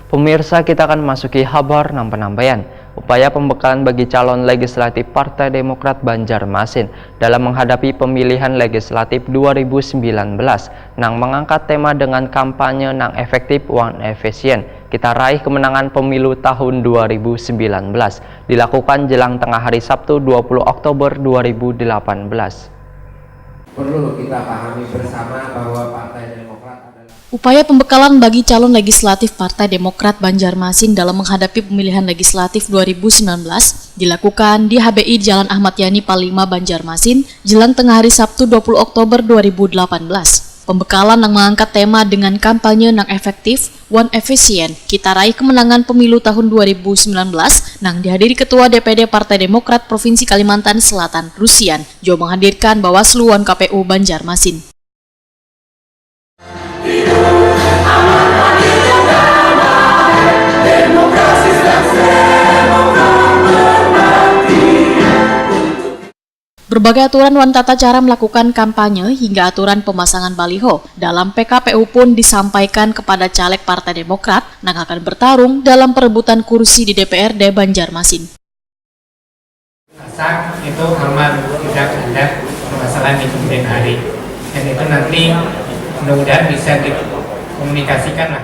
Pemirsa, kita akan memasuki kabar penambahkan. Upaya pembekalan bagi calon legislatif Partai Demokrat Banjarmasin dalam menghadapi pemilihan legislatif 2019 nang mengangkat tema dengan kampanye nang efektif wan efisien. Kita raih kemenangan pemilu tahun 2019 dilakukan jelang tengah hari Sabtu 20 Oktober 2018. Perlu kita pahami bersama bahwa Partai Demokrat adalah upaya pembekalan bagi calon legislatif Partai Demokrat Banjarmasin dalam menghadapi pemilihan legislatif 2019 dilakukan di HBI Jalan Ahmad Yani Palima Banjarmasin jelang tengah hari Sabtu 20 Oktober 2018. Pembekalan yang mengangkat tema dengan kampanye nang efektif, wan efisien, kita raih kemenangan pemilu tahun 2019 nang dihadiri Ketua DPD Partai Demokrat Provinsi Kalimantan Selatan, Rusian, Jo menghadirkan Bawaslu wan KPU Banjarmasin. Berbagai aturan wan tata cara melakukan kampanye hingga aturan pemasangan baliho dalam PKPU pun disampaikan kepada caleg Partai Demokrat yang akan bertarung dalam perebutan kursi di DPRD Banjarmasin. Asal itu aman, tidak ada permasalahan di kemudian hari, dan itu nanti mudah-mudahan bisa dikomunikasikan lah.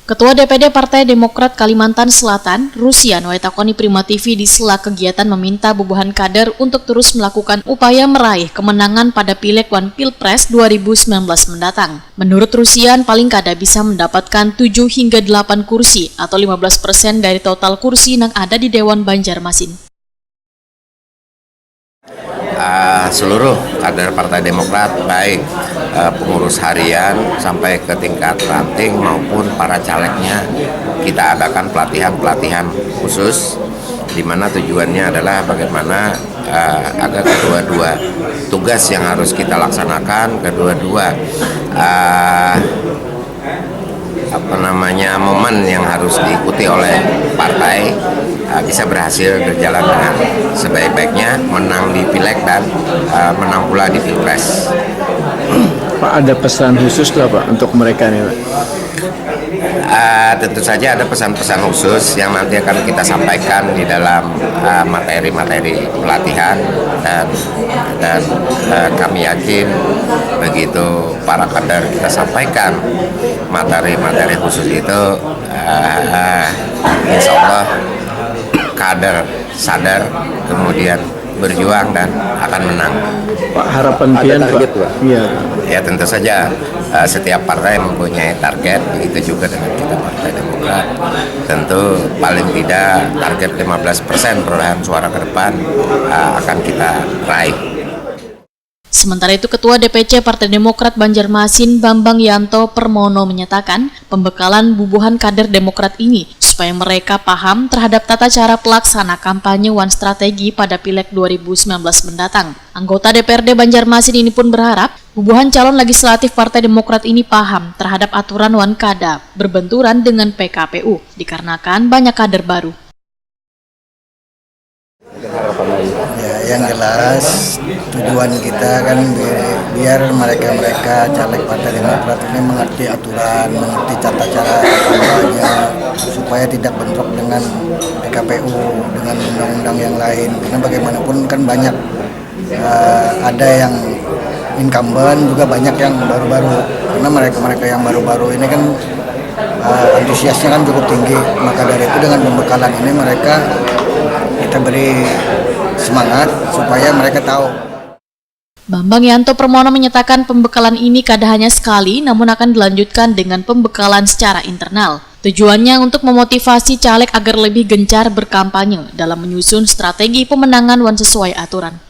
Ketua DPD Partai Demokrat Kalimantan Selatan, Rusian Waitakoni Prima TV di sela kegiatan meminta bubuhan kader untuk terus melakukan upaya meraih kemenangan pada Pileg wan Pilpres 2019 mendatang. Menurut Rusian, paling kada bisa mendapatkan 7 hingga 8 kursi atau 15% dari total kursi yang ada di Dewan Banjarmasin. Seluruh kader Partai Demokrat, baik pengurus harian sampai ke tingkat ranting maupun para calegnya, kita adakan pelatihan khusus di mana tujuannya adalah bagaimana agar kedua-dua tugas yang harus kita laksanakan, kedua-dua momen yang harus diikuti oleh partai bisa berhasil berjalan dengan sebaik-baiknya, menang di Pileg dan menang pula di Pilpres. Pak, ada pesan khusus lah Pak untuk mereka nih Pak? Tentu saja ada pesan-pesan khusus yang nanti akan kita sampaikan di dalam materi-materi pelatihan dan kami yakin begitu para kader kita sampaikan materi-materi khusus itu, insya Allah kader sadar kemudian berjuang dan akan menang. Pak, harapan pian Pak? Iya. Ya tentu saja setiap partai mempunyai target, begitu juga dengan kita Partai Demokrat. Tentu paling tidak target 15% perolehan suara ke depan akan kita raih. Sementara itu, Ketua DPC Partai Demokrat Banjarmasin Bambang Yanto Permono menyatakan pembekalan bubuhan kader Demokrat ini supaya mereka paham terhadap tata cara pelaksana kampanye wan strategi pada Pileg 2019 mendatang. Anggota DPRD Banjarmasin ini pun berharap bubuhan calon legislatif Partai Demokrat ini paham terhadap aturan wan kada berbenturan dengan PKPU dikarenakan banyak kader baru. Ya, yang jelas tujuan kita kan biar mereka caleg Partai Demokrat ini mengerti aturan, mengerti tata cara kampanye supaya tidak bentrok dengan PKPU, dengan undang-undang yang lain. Karena bagaimanapun kan banyak ada yang incumbent, juga banyak yang baru-baru. Karena mereka yang baru-baru ini kan antusiasnya kan cukup tinggi. Maka dari itu dengan pembekalan ini mereka kita beri semangat supaya mereka tahu. Bambang Yanto Permono menyatakan pembekalan ini kada hanya sekali namun akan dilanjutkan dengan pembekalan secara internal. Tujuannya untuk memotivasi caleg agar lebih gencar berkampanye dalam menyusun strategi pemenangan wan sesuai aturan.